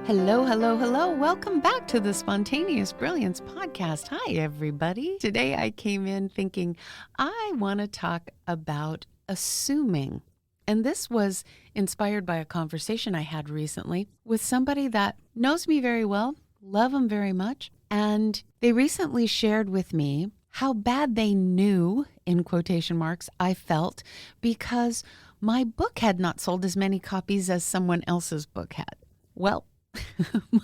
Hello, hello, hello. Welcome back to the Spontaneous Brilliance Podcast. Hi, everybody. Today I came in thinking I want to talk about assuming. And this was inspired by a conversation I had recently with somebody that knows me very well, love them very much. And they recently shared with me how bad they knew, in quotation marks, I felt because my book had not sold as many copies as someone else's book had. Well,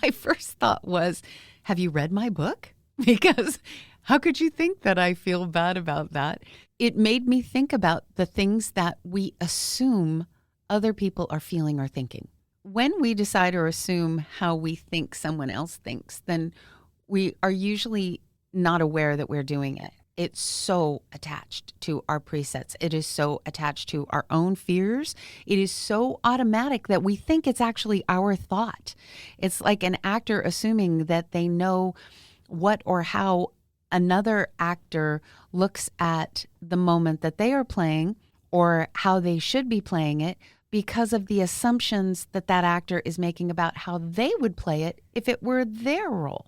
my first thought was, have you read my book? Because how could you think that I feel bad about that? It made me think about the things that we assume other people are feeling or thinking. When we decide or assume how we think someone else thinks, then we are usually not aware that we're doing it. It's so attached to our presets. It is so attached to our own fears. It is so automatic that we think it's actually our thought. It's like an actor assuming that they know what or how another actor looks at the moment that they are playing or how they should be playing it because of the assumptions that that actor is making about how they would play it if it were their role.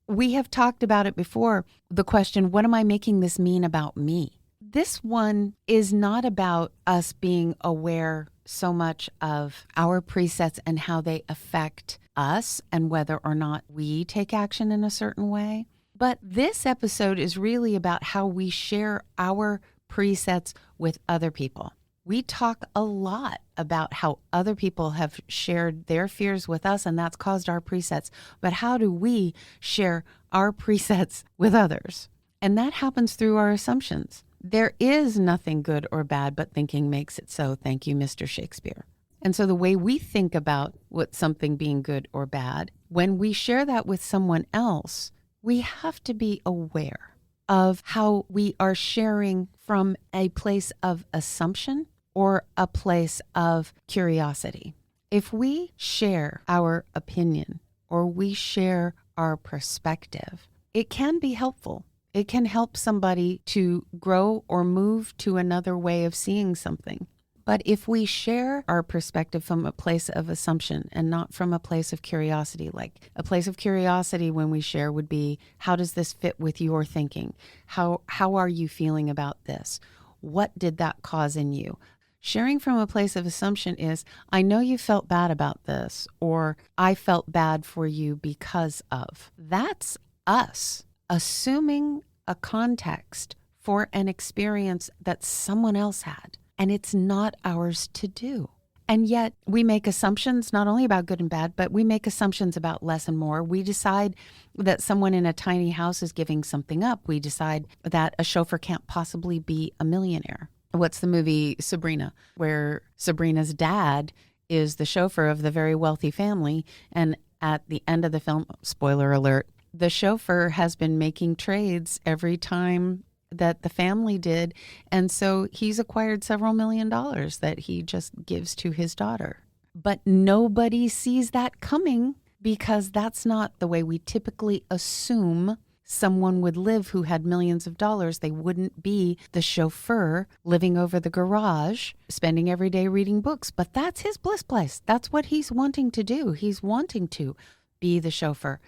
We have talked about it before, the question, what am I making this mean about me? This one is not about us being aware so much of our presets and how they affect us and whether or not we take action in a certain way. But this episode is really about how we share our presets with other people. We talk a lot about how other people have shared their fears with us, and that's caused our presets. But how do we share our presets with others? And that happens through our assumptions. There is nothing good or bad, but thinking makes it so. Thank you, Mr. Shakespeare. And so the way we think about what something being good or bad, when we share that with someone else, we have to be aware of how we are sharing from a place of assumption or a place of curiosity. If we share our opinion or we share our perspective, it can be helpful. It can help somebody to grow or move to another way of seeing something. But if we share our perspective from a place of assumption and not from a place of curiosity, like a place of curiosity when we share would be, how does this fit with your thinking? How are you feeling about this? What did that cause in you? Sharing from a place of assumption is, I know you felt bad about this, or I felt bad for you because of. That's us assuming a context for an experience that someone else had, and it's not ours to do. And yet we make assumptions not only about good and bad, but we make assumptions about less and more. We decide that someone in a tiny house is giving something up. We decide that a chauffeur can't possibly be a millionaire. What's the movie Sabrina, where Sabrina's dad is the chauffeur of the very wealthy family. And at the end of the film, spoiler alert, the chauffeur has been making trades every time that the family did. And so he's acquired several $1 million that he just gives to his daughter. But nobody sees that coming because that's not the way we typically assume someone would live who had millions of dollars. They wouldn't be the chauffeur living over the garage, spending every day reading books. But that's his bliss place. That's what he's wanting to do. He's wanting to be the chauffeur.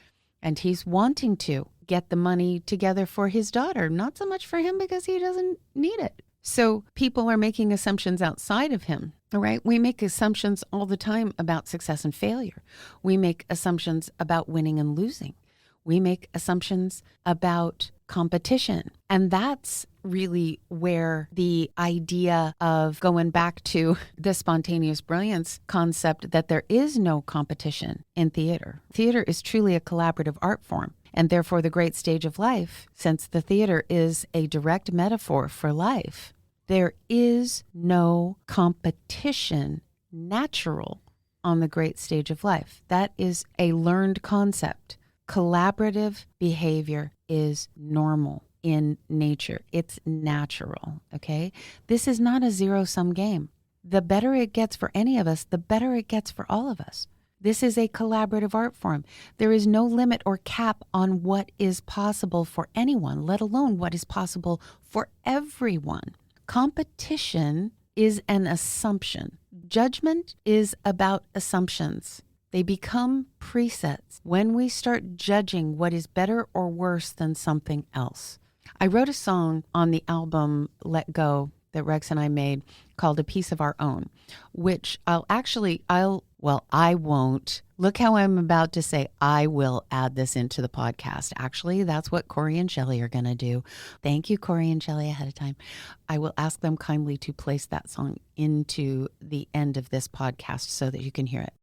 And he's wanting to get the money together for his daughter, not so much for him because he doesn't need it. So people are making assumptions outside of him, all right? We make assumptions all the time about success and failure. We make assumptions about winning and losing. We make assumptions about competition. And that's really where the idea of going back to the spontaneous brilliance concept that there is no competition in theater. Theater is truly a collaborative art form. And therefore, the great stage of life, since the theater is a direct metaphor for life, there is no competition natural on the great stage of life. That is a learned concept. Collaborative behavior is normal in nature. It's natural, okay? This is not a zero-sum game. The better it gets for any of us, the better it gets for all of us. This is a collaborative art form. There is no limit or cap on what is possible for anyone, let alone what is possible for everyone. Competition is an assumption. Judgment is about assumptions. They become presets when we start judging what is better or worse than something else. I wrote a song on the album Let Go that Rex and I made called A Piece of Our Own, which I won't. Look how I'm about to say I will add this into the podcast. Actually, that's what Corey and Shelley are going to do. Thank you, Corey and Shelley, ahead of time. I will ask them kindly to place that song into the end of this podcast so that you can hear it.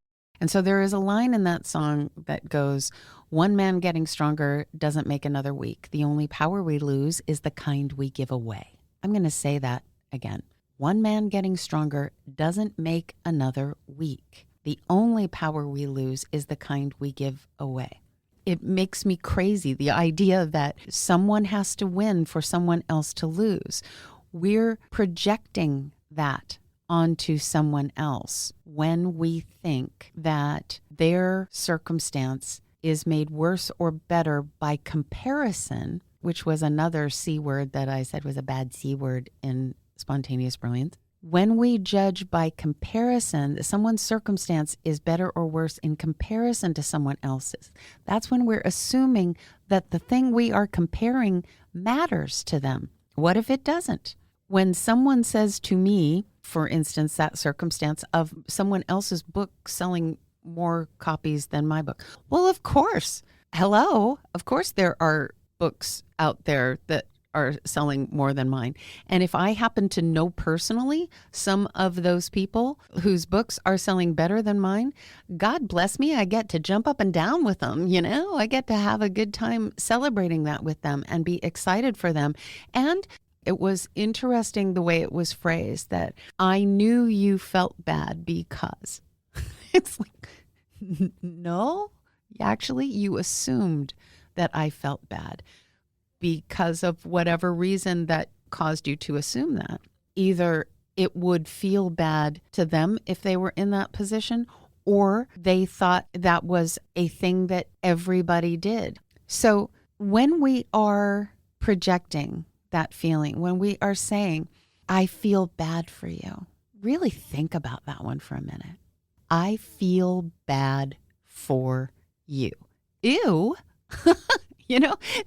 And so there is a line in that song that goes, "One man getting stronger doesn't make another weak. The only power we lose is the kind we give away." I'm going to say that again. One man getting stronger doesn't make another weak. The only power we lose is the kind we give away. It makes me crazy, the idea that someone has to win for someone else to lose. We're projecting that onto someone else when we think that their circumstance is made worse or better by comparison, which was another C word that I said was a bad C word in Spontaneous Brilliance. When we judge by comparison, someone's circumstance is better or worse in comparison to someone else's. That's when we're assuming that the thing we are comparing matters to them. What if it doesn't? When someone says to me, for instance, that circumstance of someone else's book selling more copies than my book. Well, of course. Hello. Of course there are books out there that are selling more than mine. And if I happen to know personally some of those people whose books are selling better than mine, God bless me, I get to jump up and down with them, I get to have a good time celebrating that with them and be excited for them. And it was interesting the way it was phrased, that I knew you felt bad because. It's like, no, actually, you assumed that I felt bad because of whatever reason that caused you to assume that. Either it would feel bad to them if they were in that position, or they thought that was a thing that everybody did. So when we are projecting that feeling, when we are saying, I feel bad for you, really think about that one for a minute. I feel bad for you. Ew.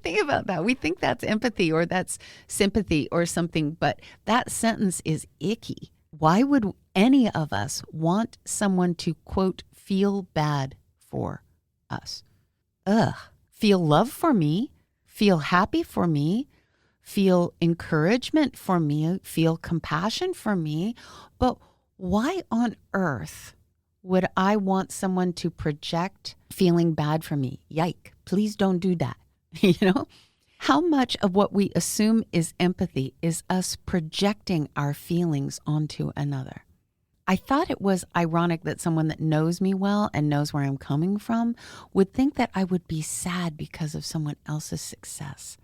Think about that. We think that's empathy or that's sympathy or something, but that sentence is icky. Why would any of us want someone to, quote, feel bad for us? Feel love for me, feel happy for me, feel encouragement for me, feel compassion for me. But why on earth would I want someone to project feeling bad for me? Yike, please don't do that. How much of what we assume is empathy is us projecting our feelings onto another? I thought it was ironic that someone that knows me well and knows where I'm coming from would think that I would be sad because of someone else's success.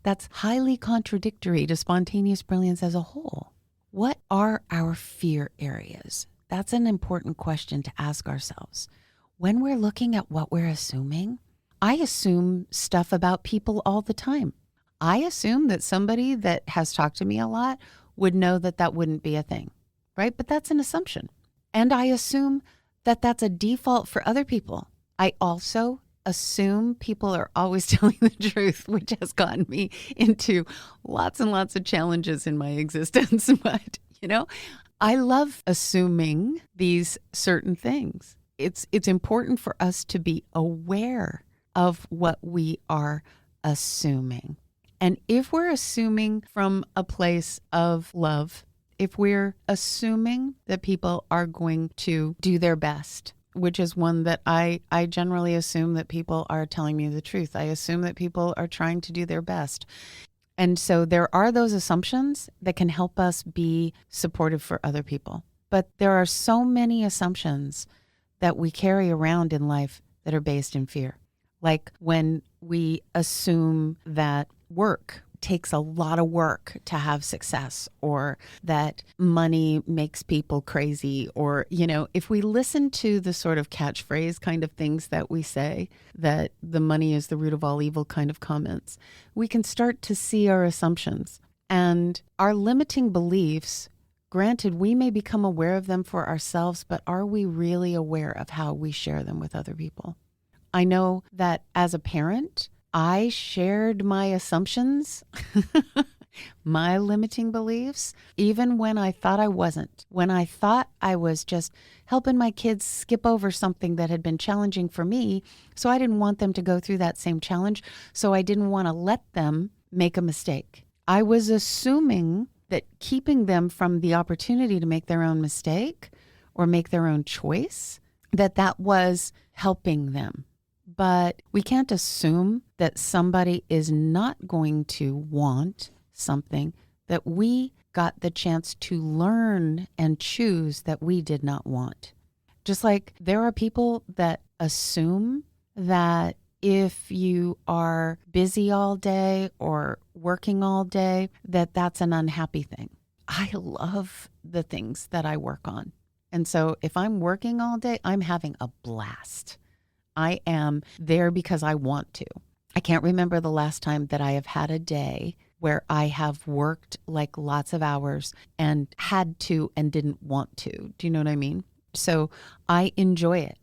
That's highly contradictory to spontaneous brilliance as a whole. What are our fear areas? That's an important question to ask ourselves. When we're looking at what we're assuming, I assume stuff about people all the time. I assume that somebody that has talked to me a lot would know that that wouldn't be a thing, right? But that's an assumption. And I assume that that's a default for other people. I also assume people are always telling the truth, which has gotten me into lots and lots of challenges in my existence. But, I love assuming these certain things. It's important for us to be aware of what we are assuming. And if we're assuming from a place of love, if we're assuming that people are going to do their best, which is one that I generally assume that people are telling me the truth. I assume that people are trying to do their best. And so there are those assumptions that can help us be supportive for other people. But there are so many assumptions that we carry around in life that are based in fear. Like when we assume that work takes a lot of work to have success, or that money makes people crazy, or, if we listen to the sort of catchphrase kind of things that we say, that the money is the root of all evil kind of comments, we can start to see our assumptions and our limiting beliefs Granted, we may become aware of them for ourselves, but are we really aware of how we share them with other people? I know that as a parent, I shared my assumptions, my limiting beliefs, even when I thought I wasn't, when I thought I was just helping my kids skip over something that had been challenging for me. So I didn't want them to go through that same challenge. So I didn't want to let them make a mistake. I was assuming that keeping them from the opportunity to make their own mistake or make their own choice, that was helping them. But we can't assume that somebody is not going to want something that we got the chance to learn and choose that we did not want. Just like there are people that assume that if you are busy all day or working all day, that's an unhappy thing. I love the things that I work on. And so if I'm working all day, I'm having a blast. I am there because I want to. I can't remember the last time that I have had a day where I have worked like lots of hours and had to and didn't want to. Do you know what I mean? So I enjoy it.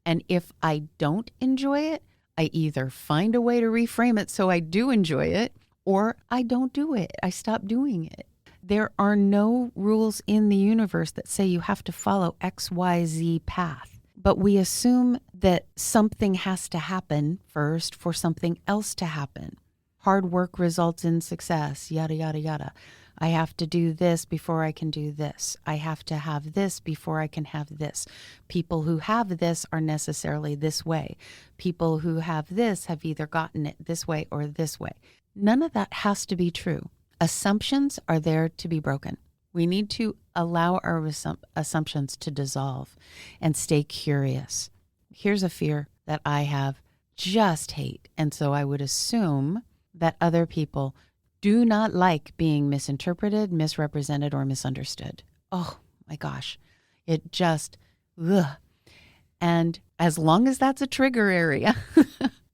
And if I don't enjoy it, I either find a way to reframe it so I do enjoy it, or I don't do it. I stop doing it. There are no rules in the universe that say you have to follow XYZ path. But we assume that something has to happen first for something else to happen. Hard work results in success, yada, yada, yada. I have to do this before I can do this. I have to have this before I can have this. People who have this are necessarily this way. People who have this have either gotten it this way or this way. None of that has to be true. Assumptions are there to be broken. We need to allow our assumptions to dissolve and stay curious. Here's a fear that I have, just hate. And so I would assume that other people do not like being misinterpreted, misrepresented, or misunderstood. Oh my gosh, it just, ugh. And as long as that's a trigger area,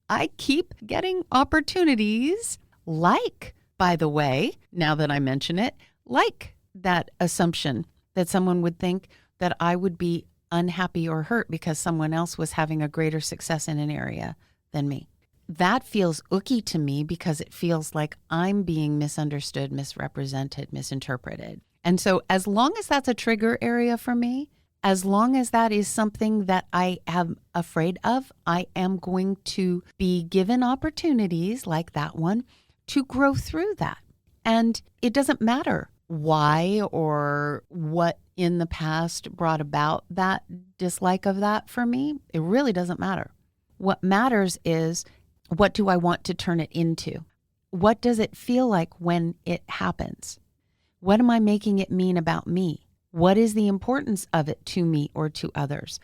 I keep getting opportunities like, by the way, now that I mention it, like that assumption that someone would think that I would be unhappy or hurt because someone else was having a greater success in an area than me. That feels ooky to me because it feels like I'm being misunderstood, misrepresented, misinterpreted. And so as long as that's a trigger area for me, as long as that is something that I am afraid of, I am going to be given opportunities like that one to grow through that. And it doesn't matter why or what in the past brought about that dislike of that for me. It really doesn't matter. What matters is, what do I want to turn it into? What does it feel like when it happens? What am I making it mean about me? What is the importance of it to me or to others?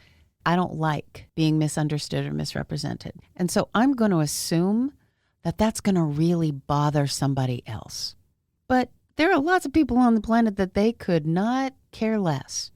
I don't like being misunderstood or misrepresented. And so I'm going to assume that that's going to really bother somebody else. But there are lots of people on the planet that they could not care less.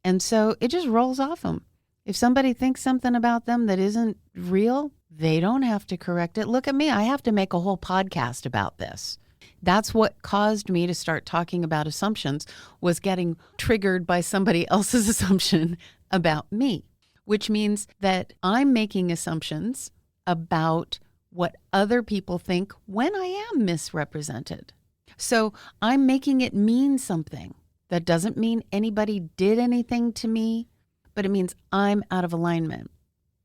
And so it just rolls off them. If somebody thinks something about them that isn't real, they don't have to correct it. Look at me. I have to make a whole podcast about this. That's what caused me to start talking about assumptions, was getting triggered by somebody else's assumption about me, which means that I'm making assumptions about what other people think when I am misrepresented. So I'm making it mean something. That doesn't mean anybody did anything to me, but it means I'm out of alignment.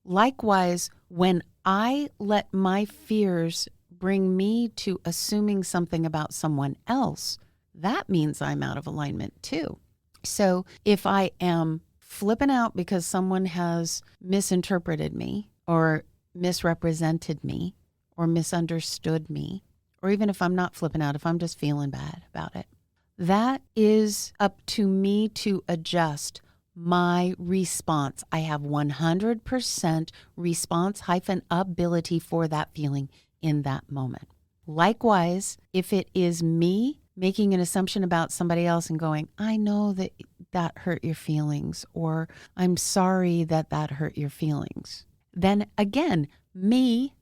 Likewise, when I let my fears bring me to assuming something about someone else, that means I'm out of alignment too. So if I am flipping out because someone has misinterpreted me or misrepresented me or misunderstood me, or even if I'm not flipping out, if I'm just feeling bad about it, that is up to me to adjust my response. I have 100% response-ability for that feeling in that moment. Likewise, if it is me making an assumption about somebody else and going, I know that that hurt your feelings, or I'm sorry that that hurt your feelings, then again, me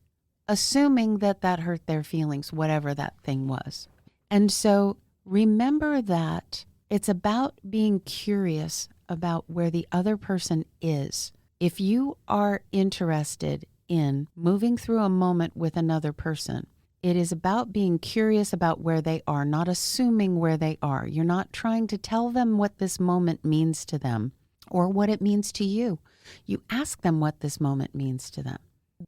assuming that that hurt their feelings, whatever that thing was. And so remember that It's about being curious about where the other person is. If you are interested in moving through a moment with another person, it is about being curious about where they are, not assuming where they are. You're not trying to tell them what this moment means to them or what it means to you. You ask them what this moment means to them.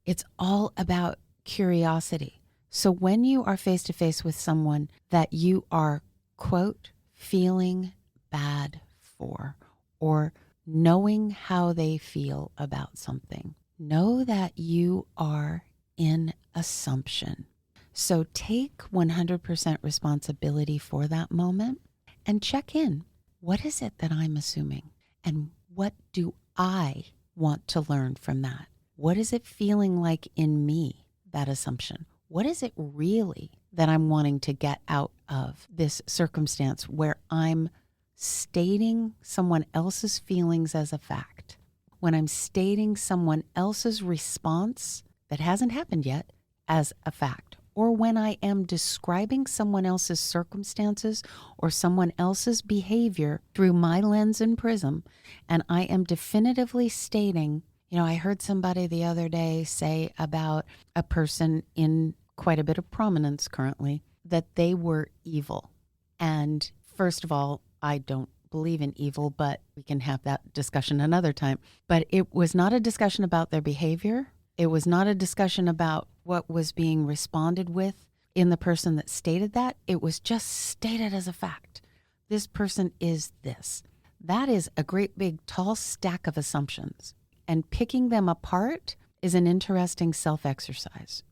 It's all about curiosity. So when you are face to face with someone that you are, quote, feeling bad for, or knowing how they feel about something, know that you are in assumption. So take 100% responsibility for that moment and check in. What is it that I'm assuming? And what do I want to learn from that? What is it feeling like in me, that assumption? What is it really that I'm wanting to get out of this circumstance where I'm stating someone else's feelings as a fact? When I'm stating someone else's response that hasn't happened yet as a fact, or when I am describing someone else's circumstances or someone else's behavior through my lens and prism, and I am definitively stating, I heard somebody the other day say about a person in quite a bit of prominence currently that they were evil. And first of all, I don't believe in evil, but we can have that discussion another time. But it was not a discussion about their behavior. It was not a discussion about what was being responded with in the person that stated that. It was just stated as a fact. This person is this. That is a great big tall stack of assumptions. And picking them apart is an interesting self-exercise.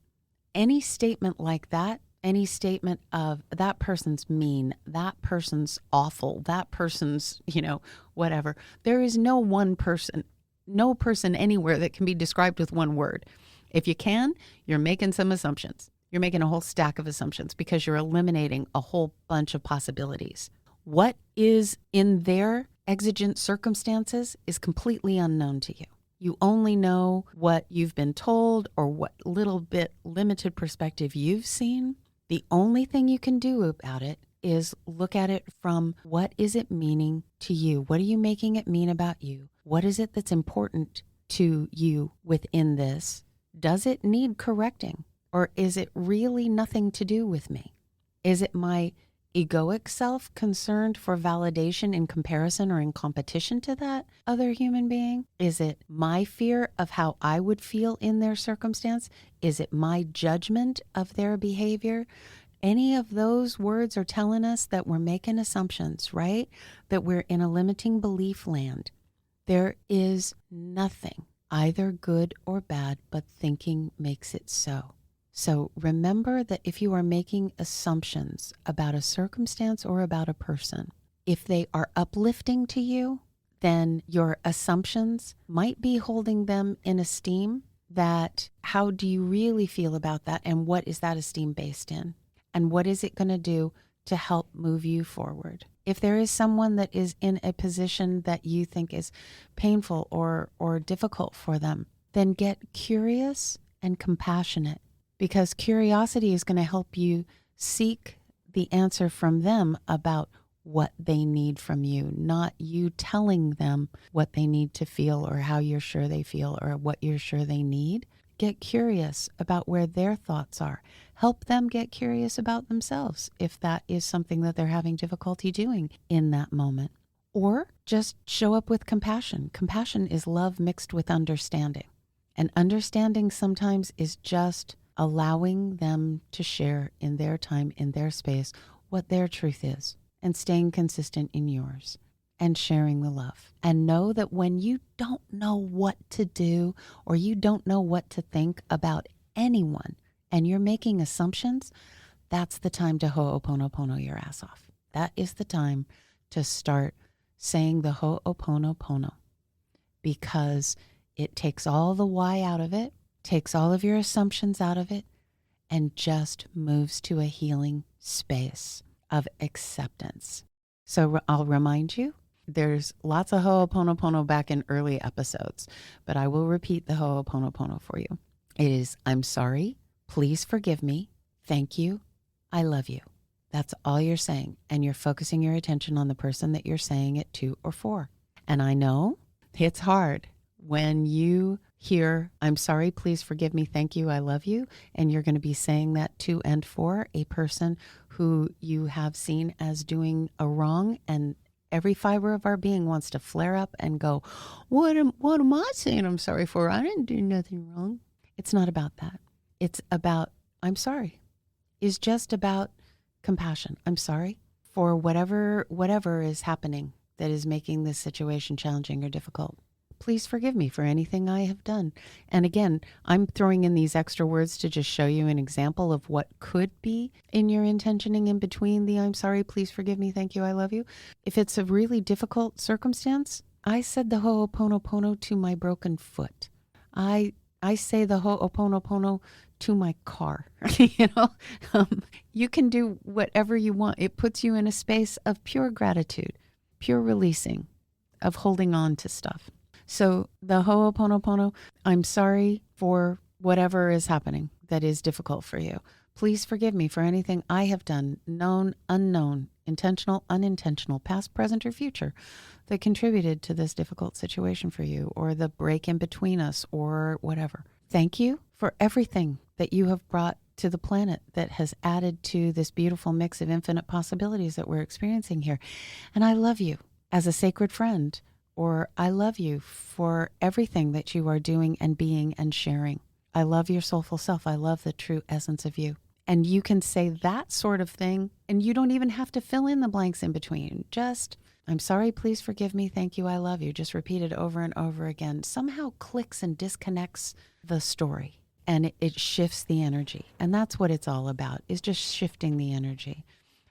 Any statement like that, any statement of that person's mean, that person's awful, that person's, whatever. There is no person anywhere that can be described with one word. If you can, you're making some assumptions. You're making a whole stack of assumptions because you're eliminating a whole bunch of possibilities. What is in their exigent circumstances is completely unknown to you. You only know what you've been told or what little bit limited perspective you've seen. The only thing you can do about it is look at it from what is it meaning to you? What are you making it mean about you? What is it that's important to you within this? Does it need correcting? Or is it really nothing to do with me? Is it my egoic self concerned for validation in comparison or in competition to that other human being? Is it my fear of how I would feel in their circumstance? Is it my judgment of their behavior? Any of those words are telling us that we're making assumptions, right? That we're in a limiting belief land. There is nothing, either good or bad, but thinking makes it so. So remember that if you are making assumptions about a circumstance or about a person, if they are uplifting to you, then your assumptions might be holding them in esteem. That how do you really feel about that? And what is that esteem based in? And what is it going to do to help move you forward? If there is someone that is in a position that you think is painful or difficult for them, then get curious and compassionate, because curiosity is going to help you seek the answer from them about what they need from you, not you telling them what they need to feel or how you're sure they feel or what you're sure they need. Get curious about where their thoughts are. Help them get curious about themselves if that is something that they're having difficulty doing in that moment. Or just show up with compassion. Compassion is love mixed with understanding. And understanding sometimes is just allowing them to share in their time, in their space, what their truth is, and staying consistent in yours and sharing the love. And know that when you don't know what to do or you don't know what to think about anyone and you're making assumptions, that's the time to ho'oponopono your ass off. That is the time to start saying the ho'oponopono, because it takes all the why out of it, takes all of your assumptions out of it, and just moves to a healing space of acceptance. So I'll remind you, there's lots of ho'oponopono back in early episodes, but I will repeat the ho'oponopono for you. It is, I'm sorry, please forgive me, thank you, I love you. That's all you're saying. And you're focusing your attention on the person that you're saying it to or for. And I know it's hard when you hear, I'm sorry, please forgive me, thank you, I love you. And you're going to be saying that to and for a person who you have seen as doing a wrong, and every fiber of our being wants to flare up and go, what am I saying I'm sorry for? I didn't do nothing wrong. It's not about that. It's about, I'm sorry. It's just about compassion. I'm sorry for whatever is happening that is making this situation challenging or difficult. Please forgive me for anything I have done. And again, I'm throwing in these extra words to just show you an example of what could be in your intentioning in between the I'm sorry, please forgive me, thank you, I love you. If it's a really difficult circumstance, I said the ho'oponopono to my broken foot. I say the ho'oponopono to my car. You can do whatever you want. It puts you in a space of pure gratitude, pure releasing, of holding on to stuff. So the ho'oponopono, I'm sorry for whatever is happening that is difficult for you. Please forgive me for anything I have done, known, unknown, intentional, unintentional, past, present, or future, that contributed to this difficult situation for you, or the break in between us, or whatever. Thank you for everything that you have brought to the planet that has added to this beautiful mix of infinite possibilities that we're experiencing here. And I love you as a sacred friend, or I love you for everything that you are doing and being and sharing. I love your soulful self. I love the true essence of you. And you can say that sort of thing, and you don't even have to fill in the blanks in between. Just, I'm sorry, please forgive me, thank you, I love you. Just repeat it over and over again. Somehow clicks and disconnects the story, and it shifts the energy. And that's what it's all about, is just shifting the energy.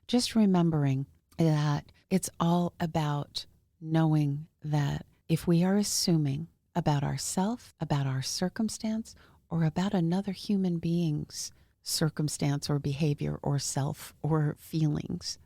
Just remembering that it's all about knowing that if we are assuming about ourself, about our circumstance, or about another human being's circumstance or behavior or self or feelings,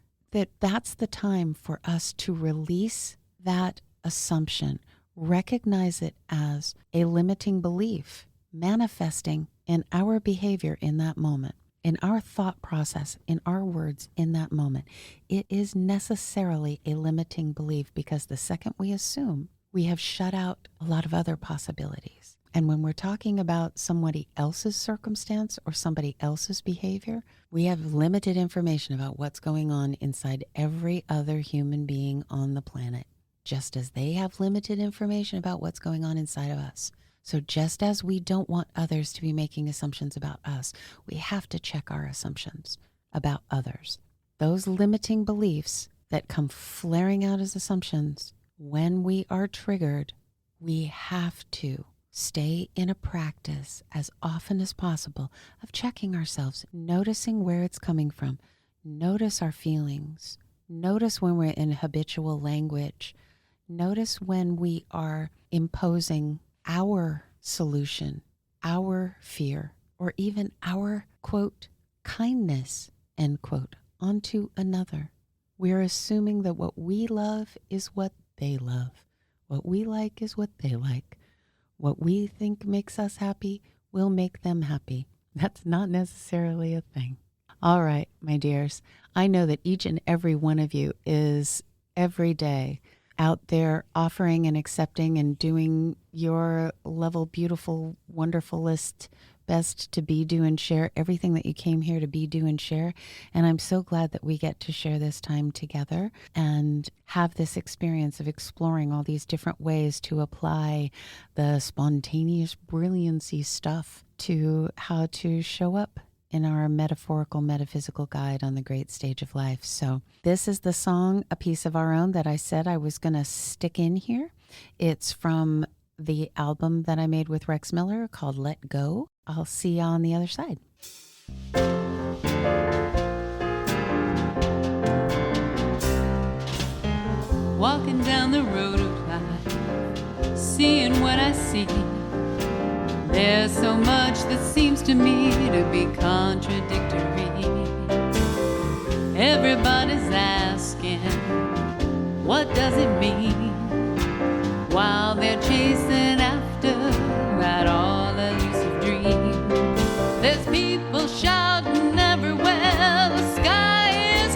that's the time for us to release that assumption, recognize it as a limiting belief manifesting in our behavior in that moment, in our thought process, in our words in that moment. It is necessarily a limiting belief, because the second we assume, we have shut out a lot of other possibilities. And when we're talking about somebody else's circumstance or somebody else's behavior, we have limited information about what's going on inside every other human being on the planet, just as they have limited information about what's going on inside of us. So just as we don't want others to be making assumptions about us, we have to check our assumptions about others. Those limiting beliefs that come flaring out as assumptions, when we are triggered, we have to stay in a practice as often as possible of checking ourselves, noticing where it's coming from. Notice our feelings. Notice when we're in habitual language. Notice when we are imposing our solution, our fear, or even our, quote, kindness, end quote, onto another. We're assuming that what we love is what they love. What we like is what they like. What we think makes us happy will make them happy. That's not necessarily a thing. All right, my dears, I know that each and every one of you is every day out there offering and accepting and doing your level, beautiful, wonderfulest best to be, do, and share everything that you came here to be, do, and share. And I'm so glad that we get to share this time together and have this experience of exploring all these different ways to apply the spontaneous brilliancy stuff to how to show up in our metaphorical, metaphysical guide on the great stage of life. So this is the song, A Piece of Our Own, that I said I was going to stick in here. It's from the album that I made with Rex Miller called Let Go. I'll see you on the other side. Walking down the road of life, seeing what I see. There's so much that seems to me to be contradictory. Everybody's asking, what does it mean? While they're chasing after that all elusive dream. There's people shouting everywhere, the sky is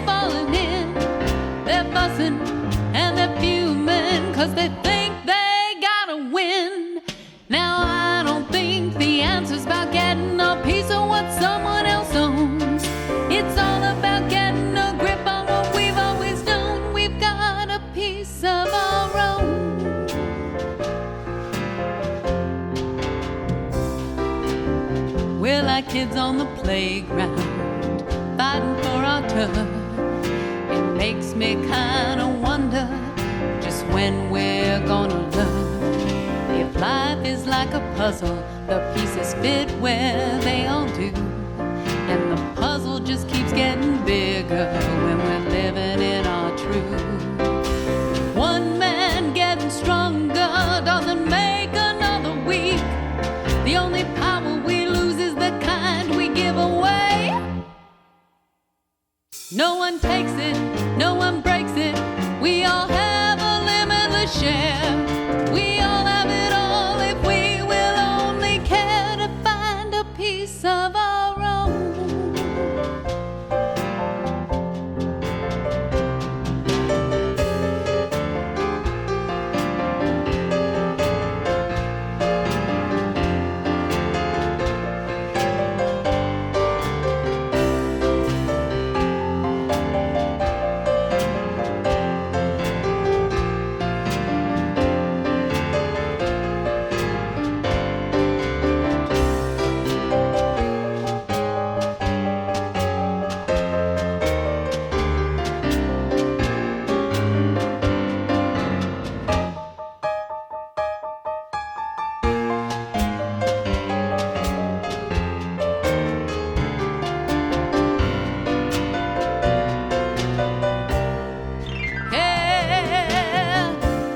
like kids on the playground, fighting for our turn. It makes me kinda wonder just when we're gonna learn. If life is like a puzzle, the pieces fit where they all do, and the puzzle just keeps getting bigger when we're living in our truth. One man getting stronger doesn't make another weak. The only power we lose is the kind we give away. No one takes it, no one breaks it. We all have a limitless share. We all have it all if we will only care to find a piece of our own.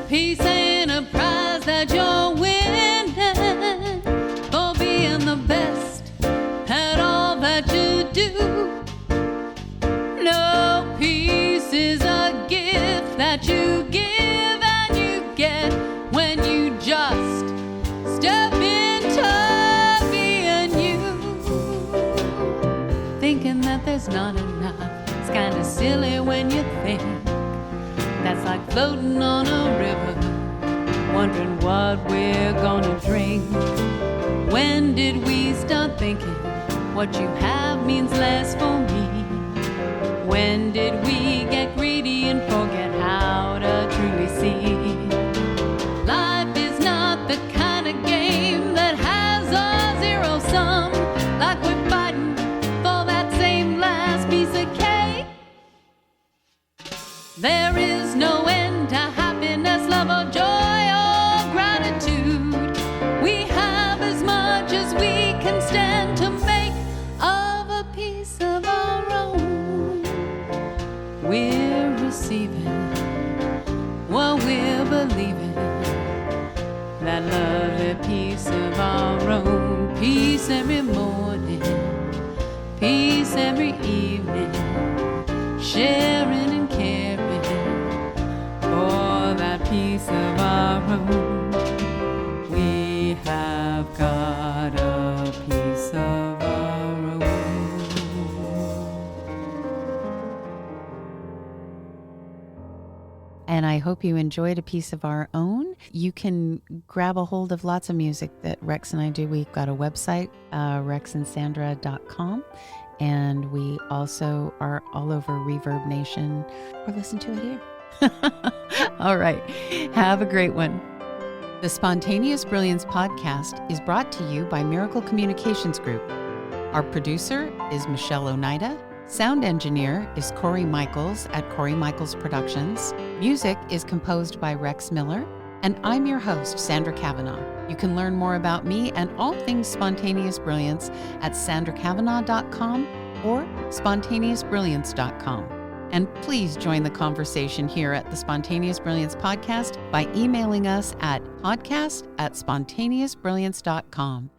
Peace ain't a prize that you're winning for being the best at all that you do. No, peace is a gift that you give and you get when you just step into being you. Thinking that there's not enough, it's kinda silly when you think. That's like floating on a river, wondering what we're gonna drink. When did we start thinking what you have means less for me? When did we get greedy and forget how to truly see? Life is not the kind of game that has a zero sum, like we're fighting for that same last piece of cake. There is no end to happiness, love, or joy, or gratitude. We have as much as we can stand to make of a piece of our own. We're receiving what we're believing, that lovely piece of our own. Peace every morning, peace every evening, sharing and caring for that piece of our own. We have got a piece of our own. And I hope you enjoyed a piece of our own. You can grab a hold of lots of music that Rex and I do. We've got a website, rexandsandra.com. And we also are all over Reverb Nation, or listen to it here. All right. Have a great one. The Spontaneous Brilliance Podcast is brought to you by Miracle Communications Group. Our producer is Michelle Oneida. Sound engineer is Corey Michaels at Corey Michaels Productions. Music is composed by Rex Miller. And I'm your host, Sandra Kavanaugh. You can learn more about me and all things Spontaneous Brilliance at sandrakavanaugh.com or spontaneousbrilliance.com. And please join the conversation here at the Spontaneous Brilliance Podcast by emailing us at podcast@spontaneousbrilliance.com.